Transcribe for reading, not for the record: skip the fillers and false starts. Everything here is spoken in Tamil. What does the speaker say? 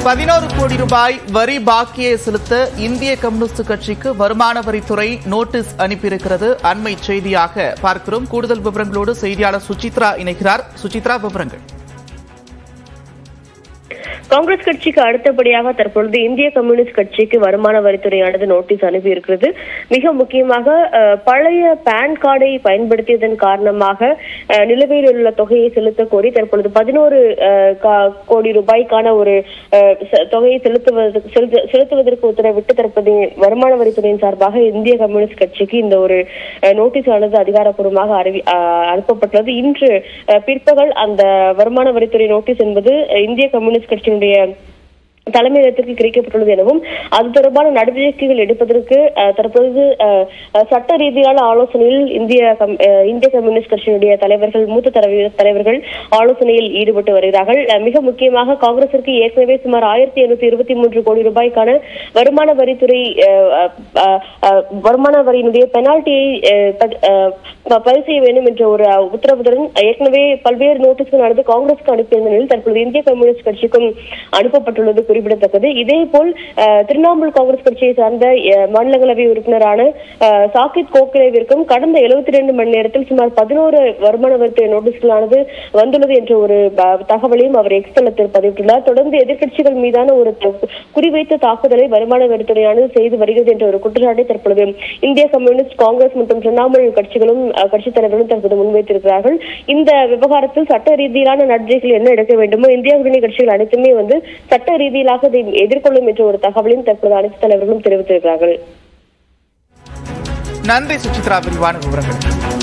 11 கோடி ரூபாய் வரி பாக்கியை செலுத்த இந்திய கம்யூனிஸ்ட் கட்சிக்கு வருமான வரித்துறை நோட்டீஸ் அனுப்பியிருக்கிறது. அண்மை செய்தியாக பார்க்கிறோம். கூடுதல் விவரங்களோடு செய்தியாளர் சுசித்ரா இணைகிறார். சுசித்ரா, விவரங்கள். காங்கிரஸ் கட்சிக்கு அடுத்தபடியாக தற்பொழுது இந்திய கம்யூனிஸ்ட் கட்சிக்கு வருமான வரித்துறையானது நோட்டீஸ் அனுப்பியிருக்கிறது. மிக முக்கியமாக பழைய பான் கார்டை பயன்படுத்தியதன் காரணமாக நிலுவையில் உள்ள தொகையை செலுத்த கோரி தற்பொழுது 11 கோடி ரூபாய்க்கான ஒரு தொகையை செலுத்துவதற்கு உத்தரவிட்டு தற்போது வருமான வரித்துறையின் சார்பாக இந்திய கம்யூனிஸ்ட் கட்சிக்கு இந்த ஒரு நோட்டீஸ் ஆனது அதிகாரப்பூர்வமாக அனுப்பப்பட்டுள்ளது. இன்று பிற்பகல் அந்த வருமான வரித்துறை நோட்டீஸ் என்பது இந்திய கம்யூனிஸ்ட் கட்சியினுடைய தலைமையகத்திற்கு கிடைக்கப்பட்டுள்ளது எனவும் அது தொடர்பான நடவடிக்கைகள் எடுப்பதற்கு தற்போது சட்ட ரீதியான ஆலோசனையில் இந்திய கம்யூனிஸ்ட் கட்சியினுடைய தலைவர்கள், மூத்த தலைவர்கள் ஆலோசனையில் ஈடுபட்டு வருகிறார்கள். மிக முக்கியமாக காங்கிரசிற்கு ஏற்கனவே சுமார் 1723 கோடி ரூபாய்க்கான வருமான வரித்துறை வருமான வரியினுடைய பெனால்டியை பதிவு செய்ய வேண்டும் என்ற ஒரு உத்தரவுடன் ஏற்கனவே பல்வேறு நோட்டீஸ்கள் காங்கிரசுக்கு அனுப்பியிருந்த நிலையில் தற்போது இந்திய கம்யூனிஸ்ட் கட்சிக்கும் அனுப்பப்பட்டுள்ளது குறிப்பிடத்தக்கது. இதேபோல் திரிணாமுல் காங்கிரஸ் கட்சியை சார்ந்த மாநிலங்களவை உறுப்பினரான சாகித் கோகலேவிற்கும் கடந்த 72 மணி நேரத்தில் சுமார் 11 வருமான வரித்துறை நோட்டீஸ்களானது வந்துள்ளது என்ற ஒரு தகவலையும் அவர் எக்ஸ் தளத்தில் பதிவிட்டுள்ளார். தொடர்ந்து எதிர்க்கட்சிகள் மீதான ஒரு குறிவைத்த தாக்குதலை வருமான வரித்துறையானது செய்து வருகிறது என்ற ஒரு குற்றச்சாட்டை தற்பொழுது இந்திய கம்யூனிஸ்ட், காங்கிரஸ் மற்றும் திரிணாமுல் கட்சிகளும் கட்சித் தலைவர்களும் தற்போது முன்வைத்திருக்கிறார்கள். இந்த விவகாரத்தில் சட்ட ரீதியிலான நடவடிக்கைகள் என்ன எடுக்க வேண்டுமோ இந்தியா கூட்டணி கட்சிகள் அனைத்துமே சட்ட ரீதியிலாக இதை எதிர்கொள்ளும் என்ற ஒரு தகவலையும் தற்போது அனைத்து தலைவர்களும் தெரிவித்திருக்கிறார்கள். நன்றி சுசித்ரா, விரிவான விவரங்கள்.